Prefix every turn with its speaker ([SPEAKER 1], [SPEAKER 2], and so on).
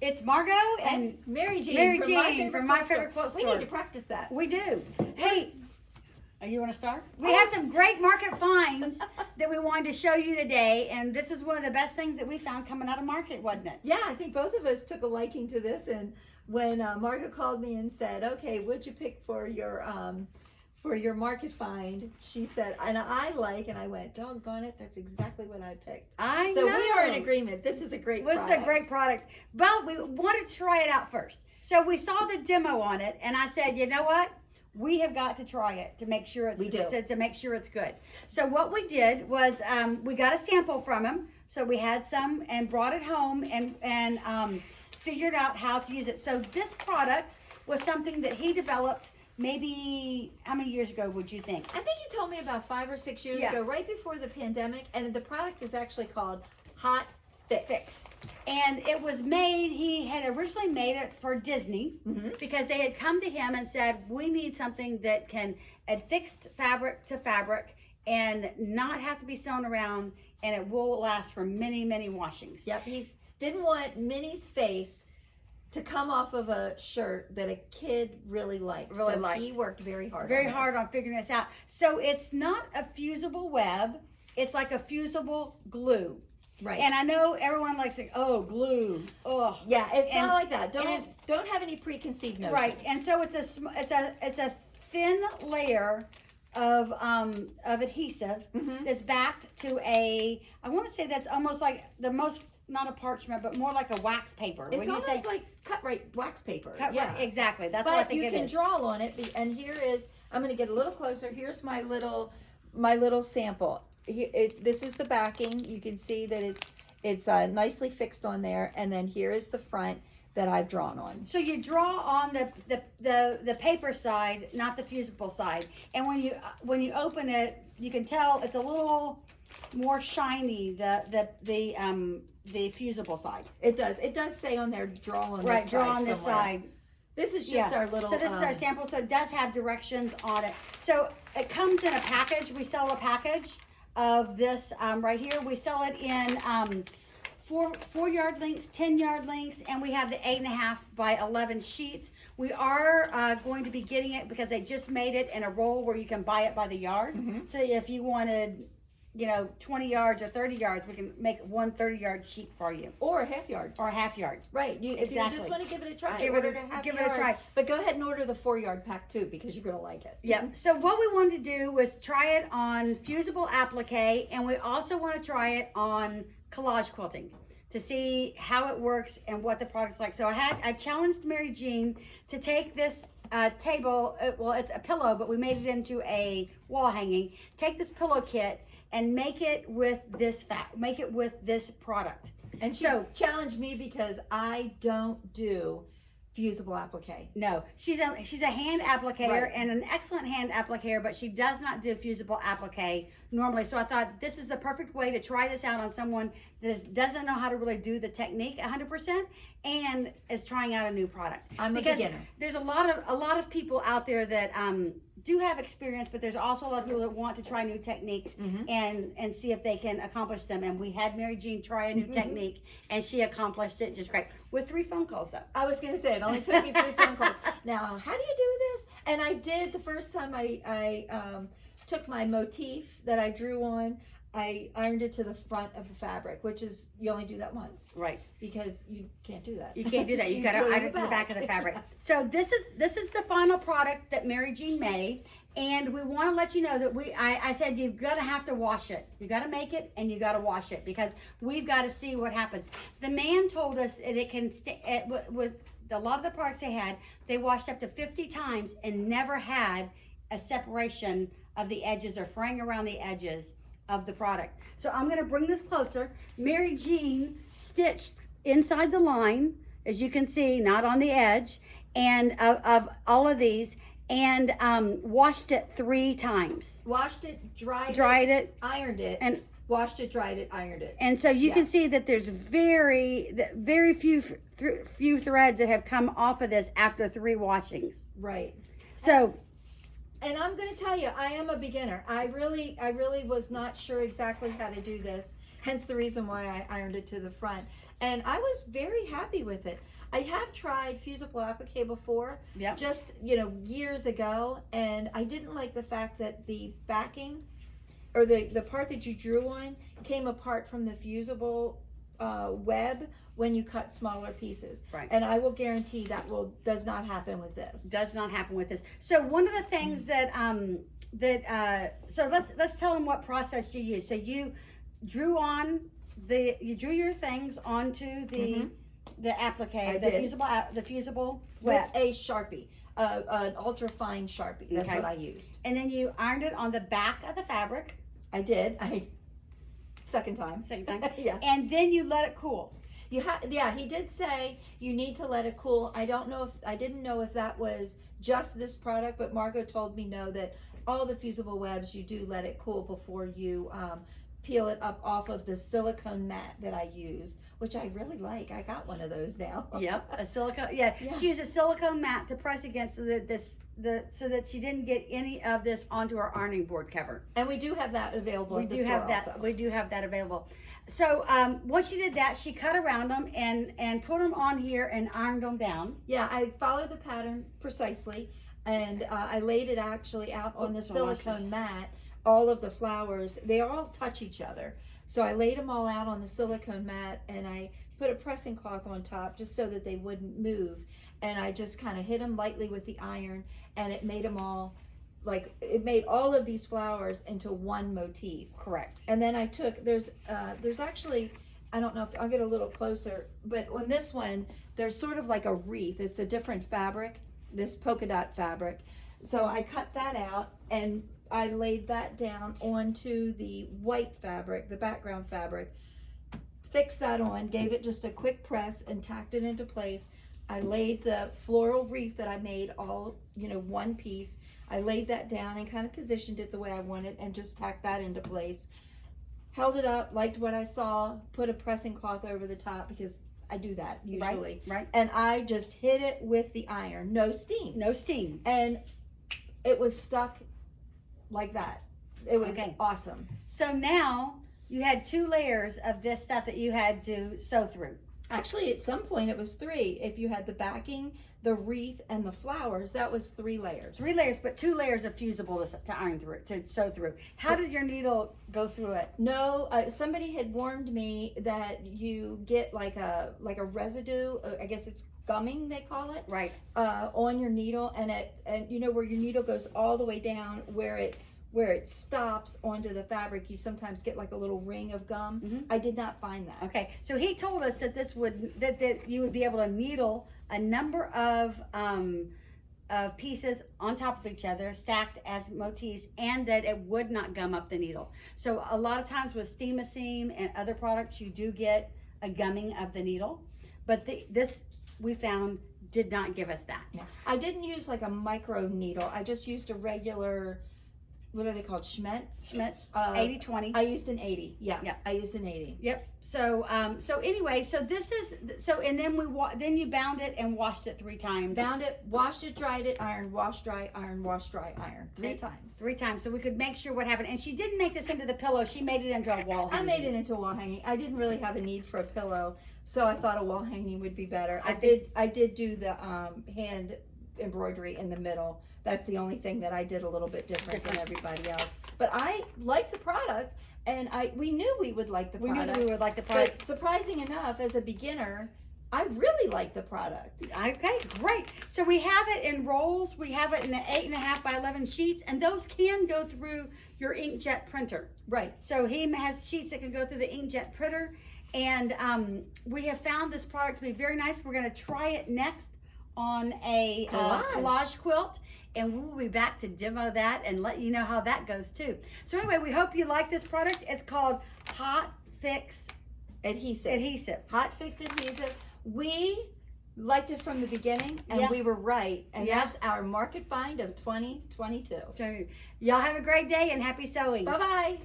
[SPEAKER 1] It's Margot and
[SPEAKER 2] Mary Jean
[SPEAKER 1] from My Favorite Quilt Store.
[SPEAKER 2] We need to practice that.
[SPEAKER 1] We do. Hey, you want to start? We have some great market finds that we wanted to show you today, and this is one of the best things that we found coming out of market, wasn't it?
[SPEAKER 2] Yeah, I think both of us took a liking to this, and when Margot called me and said, "Okay, what'd you pick for your market find?" She said, and I went, "Doggone it, that's exactly what I picked." So we are in agreement. This is a great product.
[SPEAKER 1] This is a great product. But we wanted to try it out first. So we saw the demo on it, and I said, you know what? We have got to try it to make sure it's to make sure it's good. So what we did was we got a sample from him. So we had some and brought it home and figured out how to use it. So this product was something that he developed maybe, how many years ago would you think?
[SPEAKER 2] I think he told me about 5 or 6 years ago, right before the pandemic, and the product is actually called Hot Fix.
[SPEAKER 1] And it was made, he had originally made it for Disney because they had come to him and said, we need something that can affix fabric to fabric and not have to be sewn around, and it will last for many, many washings.
[SPEAKER 2] Yep, he didn't want Minnie's face to come off of a shirt that a kid really liked. He worked very hard
[SPEAKER 1] on figuring this out. So it's not a fusible web, it's like a fusible glue.
[SPEAKER 2] Right.
[SPEAKER 1] And I know everyone likes like, oh, glue. Oh.
[SPEAKER 2] Yeah, it's not like that. Don't have any preconceived notions.
[SPEAKER 1] Right. And so it's a thin layer of adhesive that's backed to I want to say that's almost like not a parchment, but more like a wax paper.
[SPEAKER 2] It's almost like wax paper.
[SPEAKER 1] Exactly. That's what I think it is. But
[SPEAKER 2] you can draw on it, and here is, I'm going to get a little closer. Here's my little sample. This is the backing. You can see that it's nicely fixed on there, and then here is the front that I've drawn on.
[SPEAKER 1] So you draw on the paper side, not the fusible side, and when you open it, you can tell it's a little more shiny. The fusible side.
[SPEAKER 2] It does say on there, draw on this side.
[SPEAKER 1] Right, draw on this side.
[SPEAKER 2] This is just our little.
[SPEAKER 1] So this is our sample. So it does have directions on it. So it comes in a package. We sell a package of this right here. We sell it in 4-yard lengths, 10-yard lengths, and we have the 8.5 by 11 sheets. We are going to be getting it because they just made it in a roll where you can buy it by the yard. So if you wanted, 20 yards or 30 yards, we can make one 30-yard sheet for you.
[SPEAKER 2] Or a half yard.
[SPEAKER 1] Right.
[SPEAKER 2] If you just want to give it a try,
[SPEAKER 1] give it a try.
[SPEAKER 2] But go ahead and order the 4-yard pack too, because you're going to like it.
[SPEAKER 1] Yeah. So what we wanted to do was try it on fusible applique, and we also want to try it on collage quilting to see how it works and what the product's like. So I challenged Mary Jean to take this table, well, it's a pillow, but we made it into a wall hanging. Take this pillow kit and make it with this product.
[SPEAKER 2] And she challenged me because I don't do fusible applique.
[SPEAKER 1] No, she's a hand appliquer and an excellent hand appliquer, but she does not do fusible applique normally. So I thought this is the perfect way to try this out on someone that doesn't know how to really do the technique 100% and is trying out a new product.
[SPEAKER 2] I'm a beginner.
[SPEAKER 1] There's a lot of people out there that do have experience, but there's also a lot of people that want to try new techniques and see if they can accomplish them. And we had Mary Jean try a new technique, and she accomplished it just great with 3 phone calls, though.
[SPEAKER 2] I was going to say, it only took me 3 phone calls. Now, how do you do this? And I did the first time I took my motif that I drew on, I ironed it to the front of the fabric, which is, you only do that once.
[SPEAKER 1] Right.
[SPEAKER 2] Because you can't do that.
[SPEAKER 1] You can't do that. You got to iron it to the back of the fabric. So this is the final product that Mary Jean made. And we want to let you know that I said you've got to have to wash it. You got to make it and you got to wash it because we've got to see what happens. The man told us that it can stay with a lot of the products they had, they washed up to 50 times and never had a separation of the edges or fraying around the edges of the product. So I'm going to bring this closer. Mary Jean stitched inside the line, as you can see, not on the edge, and of all of these, and washed it 3 times.
[SPEAKER 2] Washed it, dried it, ironed it,
[SPEAKER 1] and
[SPEAKER 2] washed it, dried it, ironed it.
[SPEAKER 1] And so you can see that there's very few threads that have come off of this after 3 washings.
[SPEAKER 2] Right.
[SPEAKER 1] So.
[SPEAKER 2] And I'm going to tell you, I am a beginner. I really was not sure exactly how to do this. hence the reason why I ironed it to the front. And I was very happy with it. I have tried fusible applique before,
[SPEAKER 1] Yep.
[SPEAKER 2] just years ago, and I didn't like the fact that the backing or the part that you drew on came apart from the fusible web when you cut smaller pieces.
[SPEAKER 1] Right.
[SPEAKER 2] And I will guarantee that does not happen with this.
[SPEAKER 1] Does not happen with this. So one of the things that so let's tell them what process you use. So you drew your things onto the applique, the fusible web
[SPEAKER 2] with a Sharpie, an ultra fine Sharpie. That's what I used.
[SPEAKER 1] And then you ironed it on the back of the fabric.
[SPEAKER 2] I did. Second time. Yeah.
[SPEAKER 1] And then you let it cool.
[SPEAKER 2] He did say you need to let it cool. I didn't know if that was just this product, but Margot told me no, that all the fusible webs, you do let it cool before you peel it up off of the silicone mat that I use, which I really like. I got one of those now.
[SPEAKER 1] Yep, a silicone. Yeah, she used a silicone mat to press against so that she didn't get any of this onto our ironing board cover.
[SPEAKER 2] And we do have that available.
[SPEAKER 1] We do have that available. So once she did that, she cut around them and put them on here and ironed them down.
[SPEAKER 2] Yeah, I followed the pattern precisely, and I laid it actually out on the silicone mat. All of the flowers, they all touch each other. So I laid them all out on the silicone mat, and I put a pressing cloth on top just so that they wouldn't move. And I just kind of hit them lightly with the iron, and it made them all, it made all of these flowers into one motif.
[SPEAKER 1] Correct.
[SPEAKER 2] And then I took, there's actually, I don't know if I'll get a little closer, but on this one, there's sort of like a wreath. It's a different fabric, this polka dot fabric. So I cut that out, and I laid that down onto the white fabric, the background fabric, fixed that on, gave it just a quick press and tacked it into place. I laid the floral wreath that I made all, one piece. I laid that down and kind of positioned it the way I wanted and just tacked that into place. Held it up, liked what I saw, put a pressing cloth over the top because I do that usually.
[SPEAKER 1] Right.
[SPEAKER 2] And I just hit it with the iron, no steam.
[SPEAKER 1] No steam.
[SPEAKER 2] And it was stuck like that. It was awesome.
[SPEAKER 1] So now you had 2 layers of this stuff that you had to sew through.
[SPEAKER 2] Actually, at some point it was 3. If you had the backing, the wreath, and the flowers, that was 3 layers.
[SPEAKER 1] 3 layers, but 2 layers of fusible to iron through, to sew through. How did your needle go through it?
[SPEAKER 2] No, somebody had warned me that you get like a residue. I guess it's gumming, they call it.
[SPEAKER 1] Right.
[SPEAKER 2] On your needle, and where your needle goes all the way down, where it stops onto the fabric, you sometimes get like a little ring of gum.
[SPEAKER 1] Mm-hmm.
[SPEAKER 2] I did not find that.
[SPEAKER 1] Okay, so he told us that that you would be able to needle a number of pieces on top of each other, stacked as motifs, and that it would not gum up the needle. So a lot of times with Steam-A-Seam and other products, you do get a gumming of the needle, but this we found did not give us that.
[SPEAKER 2] Yeah. I didn't use like a micro needle. I just used a regular, what are they called? Schmetz?
[SPEAKER 1] 80-20.
[SPEAKER 2] I used an 80. Yeah. I used an 80.
[SPEAKER 1] Yep. So anyway, so and then then you bound it and washed it 3 times.
[SPEAKER 2] Bound it, washed it, dried it, ironed, wash, dry, iron, wash, dry, iron. 3 times.
[SPEAKER 1] 3 times, so we could make sure what happened. And she didn't make this into the pillow. She made it into a wall hanging.
[SPEAKER 2] I made it into a wall hanging. I didn't really have a need for a pillow, so I thought a wall hanging would be better. I did do the hand embroidery in the middle. That's the only thing that I did a little bit different than everybody else. But I liked the product, and we knew we would like the product.
[SPEAKER 1] We knew we would like the product.
[SPEAKER 2] But surprising enough, as a beginner, I really like the product.
[SPEAKER 1] Okay, great. So we have it in rolls. We have it in the 8.5 by 11 sheets, and those can go through your inkjet printer.
[SPEAKER 2] Right.
[SPEAKER 1] So he has sheets that can go through the inkjet printer, and we have found this product to be very nice. We're going to try it next on a collage quilt, and we will be back to demo that and let you know how that goes too. So anyway, we hope you like this product. It's called Hot Fix Adhesive.
[SPEAKER 2] Hot Fix Adhesive. We liked it from the beginning, and we were right. And that's our market find of 2022.
[SPEAKER 1] So y'all have a great day and happy sewing.
[SPEAKER 2] Bye-bye.